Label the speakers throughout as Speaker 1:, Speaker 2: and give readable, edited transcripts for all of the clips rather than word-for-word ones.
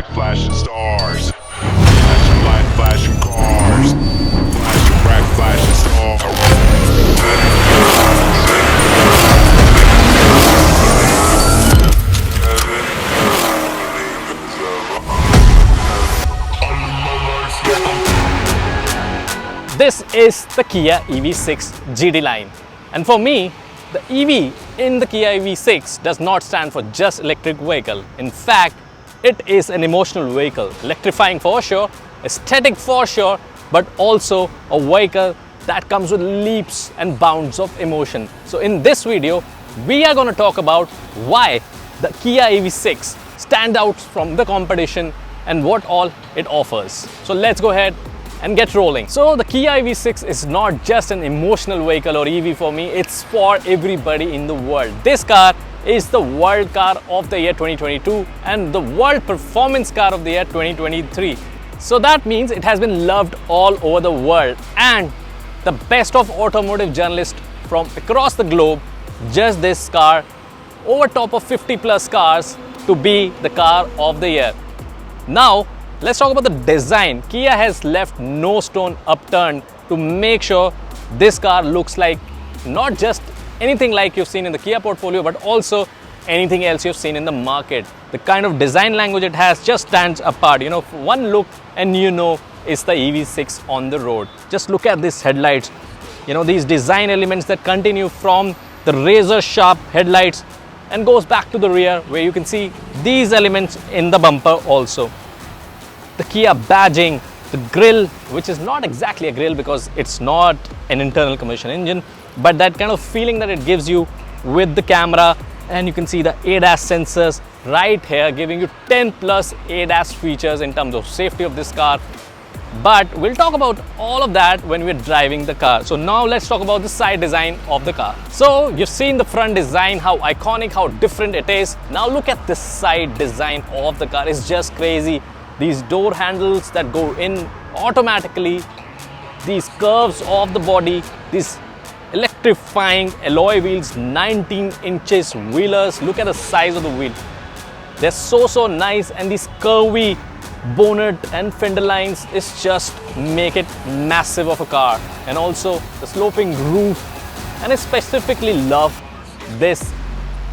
Speaker 1: bright flashing stars. Flashing light, flashing cars. Flashing bright flashing
Speaker 2: This is the Kia EV6 GD line, and for me, the EV in the Kia EV6 does not stand for just electric vehicle. In fact, it is an emotional vehicle, electrifying for sure, aesthetic for sure, but also a vehicle that comes with leaps and bounds of emotion. So in this video, we are going to talk about why the Kia EV6 stands out from the competition and what all it offers. So let's go ahead and get rolling. So the Kia EV6 is not just an emotional vehicle or EV for me, it's for everybody in the world. This car is the world car of the year 2022 and the world performance car of the year 2023. So that means it has been loved all over the world, and the best of automotive journalists from across the globe judge this car over top of 50 plus cars to be the car of the year. Now, let's talk about the design. Kia has left no stone unturned to make sure this car looks like not just anything like you've seen in the Kia portfolio, but also anything else you've seen in the market. The kind of design language it has just stands apart. You know, one look and you know it's the EV6 on the road. Just look at these headlights. You know, these design elements that continue from the razor sharp headlights and goes back to the rear, where you can see these elements in the bumper also. The Kia badging, the grille, which is not exactly a grille because it's not an internal combustion engine, but that kind of feeling that it gives you with the camera. And you can see the ADAS sensors right here, giving you 10 plus ADAS features in terms of safety of this car. But we'll talk about all of that when we're driving the car. So now let's talk about the side design of the car. So you've seen the front design, how iconic, how different it is. Now look at the side design of the car. It's just crazy. These door handles that go in automatically, these curves of the body, these electrifying alloy wheels, 19 inches wheelers. Look at the size of the wheel. They're so nice, and these curvy bonnet and fender lines is just make it massive of a car. And also the sloping roof, and I specifically love this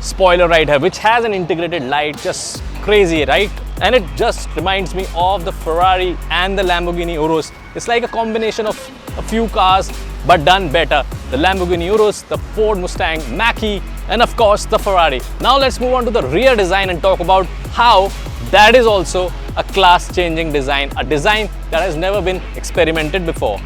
Speaker 2: spoiler right here, which has an integrated light. Just crazy, right? And it just reminds me of the Ferrari and the Lamborghini Urus. It's like a combination of a few cars but done better. The Lamborghini Urus, the Ford Mustang Mach-E, and of course the Ferrari. Now let's move on to the rear design and talk about how that is also a class-changing design, a design that has never been experimented before.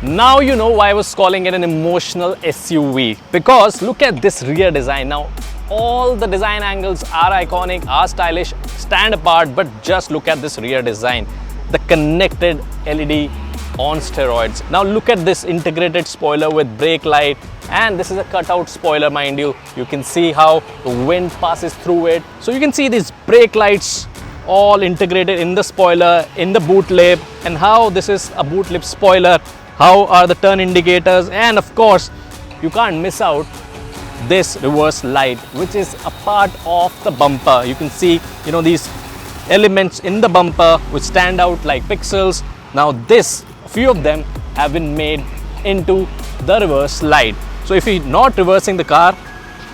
Speaker 2: Now you know why I was calling it an emotional SUV, because look at this rear design. Now all the design angles are iconic, are stylish, stand apart, but just look at this rear design. The connected LED on steroids. Now look at this integrated spoiler with brake light, and this is a cutout spoiler, mind you. You can see how the wind passes through it. So you can see these brake lights all integrated in the spoiler, in the boot lip, and how this is a boot lip spoiler. How are the turn indicators, and of course you can't miss out this reverse light, which is a part of the bumper. You can see, you know, these elements in the bumper which stand out like pixels. Now this, a few of them have been made into the reverse light. So if you're not reversing the car,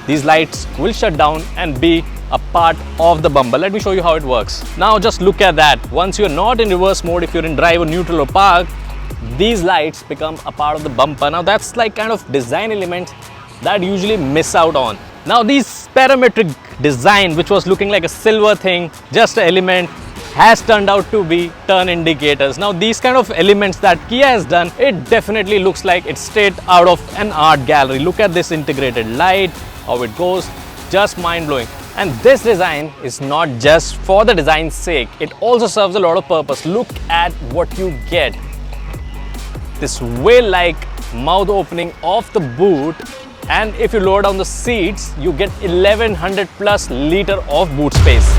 Speaker 2: these lights will shut down and be a part of the bumper. Let me show you how it works. Now just look at that. Once you're not in reverse mode, if you're in drive or neutral or park, these lights become a part of the bumper. Now that's like kind of design elements that usually miss out on. Now these parametric design, which was looking like a silver thing, just an element, has turned out to be turn indicators. Now these kind of elements that Kia has done, it definitely looks like it's straight out of an art gallery. Look at this integrated light, how it goes, just mind-blowing. And this design is not just for the design's sake, it also serves a lot of purpose. Look at what you get. This whale-like mouth opening of the boot, and if you lower down the seats, you get 1100 plus liter of boot space.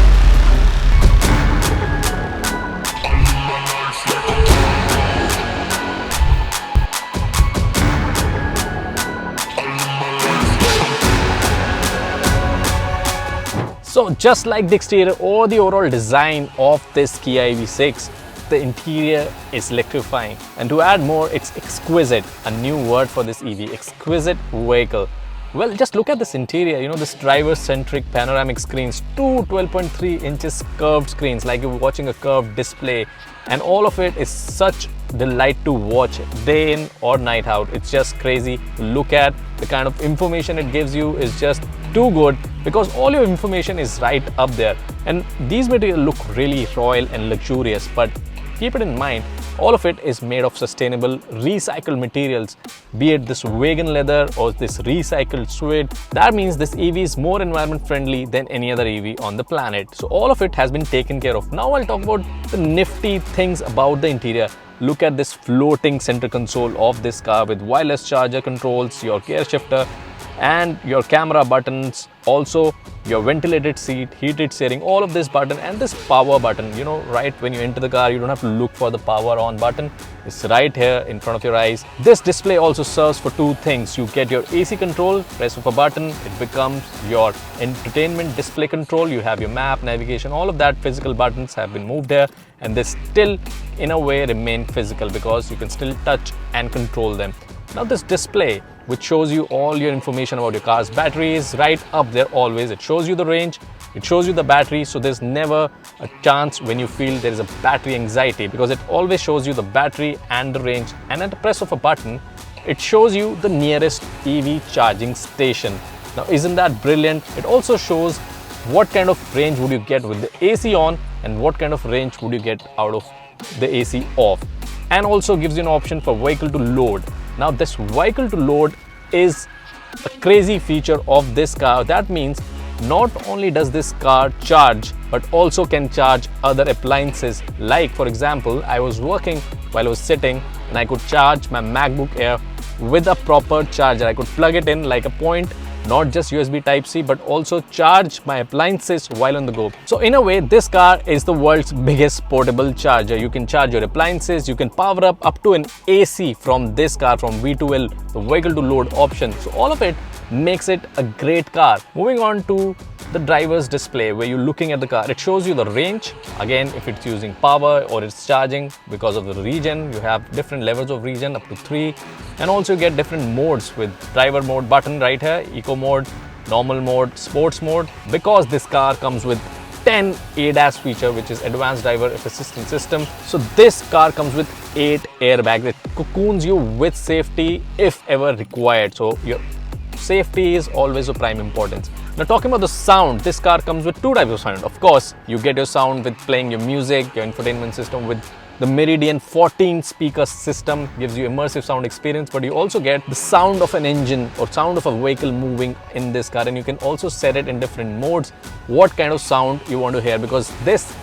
Speaker 2: So just like the exterior or the overall design of this Kia EV6, the interior is electrifying. And to add more, it's exquisite, a new word for this EV, exquisite vehicle. Well, just look at this interior, you know, this driver-centric panoramic screens, two 12.3 inches curved screens, like you're watching a curved display, and all of it is such delight to watch day in or night out. It's just crazy to look at. The kind of information it gives you is just too good, because all your information is right up there. And these materials look really royal and luxurious, but keep it in mind, all of it is made of sustainable recycled materials, be it this vegan leather or this recycled suede. That means this EV is more environment friendly than any other EV on the planet. So all of it has been taken care of. Now I'll talk about the nifty things about the interior. Look at this floating center console of this car with wireless charger controls, your gear shifter and your camera buttons, also your ventilated seat, heated steering, all of this button, and this power button, you know, right when you enter the car, you don't have to look for the power on button. It's right here in front of your eyes. This display also serves for two things. You get your AC control, press of a button, it becomes your entertainment display control. You have your map, navigation, all of that physical buttons have been moved here, and they still in a way remain physical because you can still touch and control them. Now this display, which shows you all your information about your car's battery, is right up there always. It shows you the range, it shows you the battery, so there's never a chance when you feel there is a battery anxiety, because it always shows you the battery and the range, and at the press of a button it shows you the nearest EV charging station. Now isn't that brilliant? It also shows what kind of range would you get with the AC on and what kind of range would you get out of the AC off, and also gives you an option for vehicle to load. Now this vehicle to load is a crazy feature of this car. That means not only does this car charge, but also can charge other appliances. Like for example, I was working while I was sitting and I could charge my MacBook Air with a proper charger. I could plug it in like a point, not just USB Type-C, but also charge my appliances while on the go. So in a way, this car is the world's biggest portable charger. You can charge your appliances, you can power up to an AC from this car, from V2L, the vehicle to load option. So all of it makes it a great car. Moving on to the driver's display, where you're looking at the car, it shows you the range. Again, if it's using power or it's charging, because of the region, you have different levels of region, up to 3, and also you get different modes with driver mode button right here, eco mode, normal mode, sports mode. Because this car comes with 10 ADAS feature, which is advanced driver assistance system. So this car comes with 8 airbags. It cocoons you with safety if ever required. So your safety is always of prime importance. Now talking about the sound, this car comes with two types of sound. Of course, you get your sound with playing your music, your infotainment system with the Meridian 14 speaker system, gives you immersive sound experience, but you also get the sound of an engine or sound of a vehicle moving in this car, and you can also set it in different modes, what kind of sound you want to hear, because this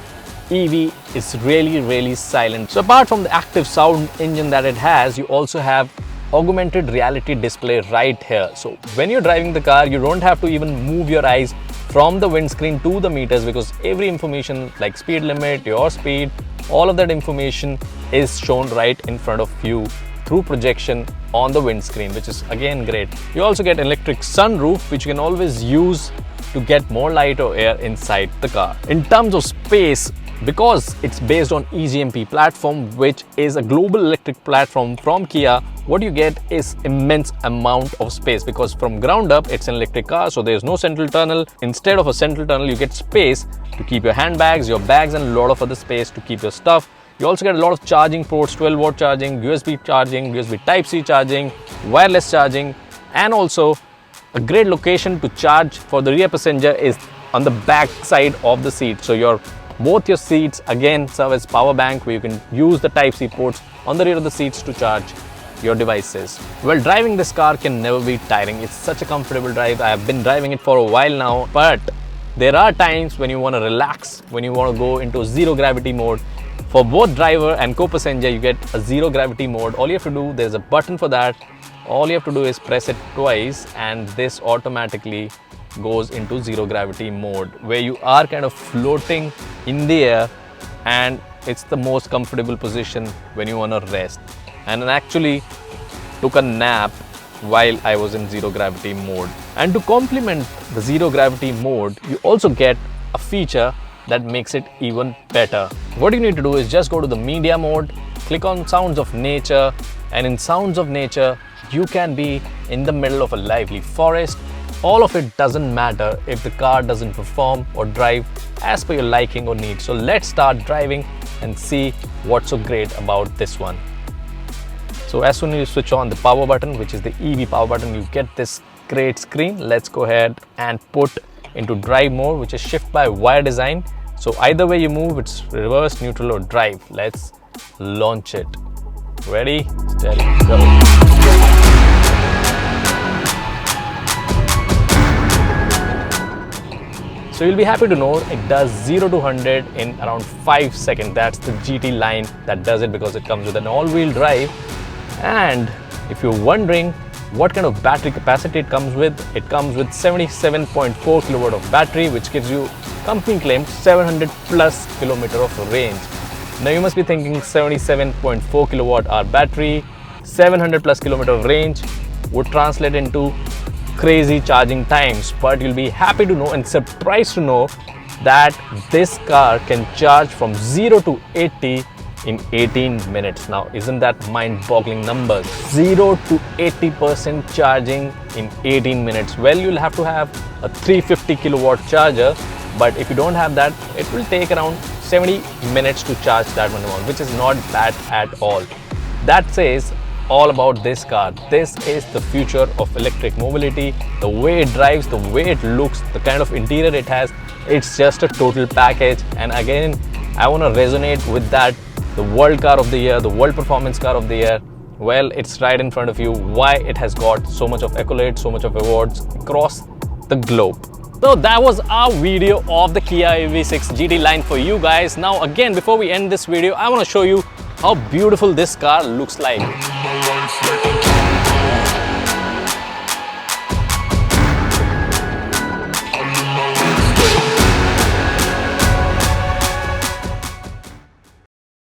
Speaker 2: EV is really silent. So apart from the active sound engine that it has, you also have augmented reality display right here. So when you're driving the car, you don't have to even move your eyes from the windscreen to the meters, because every information like speed limit, your speed, all of that information is shown right in front of you through projection on the windscreen, which is again great. You also get electric sunroof, which you can always use to get more light or air inside the car. In terms of space, because it's based on EGMP platform, which is a global electric platform from Kia, what you get is immense amount of space, because from ground up it's an electric car, so there's no central tunnel. Instead of a central tunnel, you get space to keep your handbags, your bags, and a lot of other space to keep your stuff. You also get a lot of charging ports, 12-watt charging, USB charging, USB Type-C charging, wireless charging, and also a great location to charge for the rear passenger is on the back side of the seat. So both your seats again serve as power bank, where you can use the Type-C ports on the rear of the seats to charge your devices. Well, driving this car can never be tiring. It's such a comfortable drive. I have been driving it for a while now, but there are times when you want to relax, when you want to go into zero gravity mode. For both driver and co-passenger, you get a zero gravity mode. All you have to do, there's a button for that. All you have to do is press it twice, and this automatically goes into zero gravity mode, where you are kind of floating in the air, and it's the most comfortable position when you want to rest. And I actually took a nap while I was in zero gravity mode. And to complement the zero gravity mode, you also get a feature that makes it even better. What you need to do is just go to the media mode, click on sounds of nature, and in sounds of nature, you can be in the middle of a lively forest. All of it doesn't matter if the car doesn't perform or drive as per your liking or need. So let's start driving and see what's so great about this one. So as soon as you switch on the power button, which is the EV power button, you get this great screen. Let's go ahead and put into drive mode, which is shift by wire design. So either way you move, it's reverse, neutral or drive. Let's launch it. Ready, steady, go. So you'll be happy to know it does 0 to 100 in around 5 seconds. That's the GT line that does it because it comes with an all-wheel drive. And if you're wondering what kind of battery capacity it comes with 77.4 kilowatt of battery, which gives you company claimed 700 plus kilometer of range. Now you must be thinking 77.4 kilowatt hour battery, 700 plus kilometer of range would translate into crazy charging times, but you'll be happy to know and surprised to know that this car can charge from 0 to 80 in 18 minutes. Now, isn't that mind-boggling numbers? 0 to 80% charging in 18 minutes. Well, you'll have to have a 350 kilowatt charger, but if you don't have that, it will take around 70 minutes to charge that one amount, which is not bad at all. That says all about this car. This is the future of electric mobility. The way it drives, the way it looks, the kind of interior it has, it's just a total package. And again, I want to resonate with that. The world car of the year, the world performance car of the year. Well, it's right in front of you why it has got so much of accolades, so much of awards across the globe. So that was our video of the Kia EV6 GT line for you guys. Now again, before we end this video, I want to show you how beautiful this car looks like.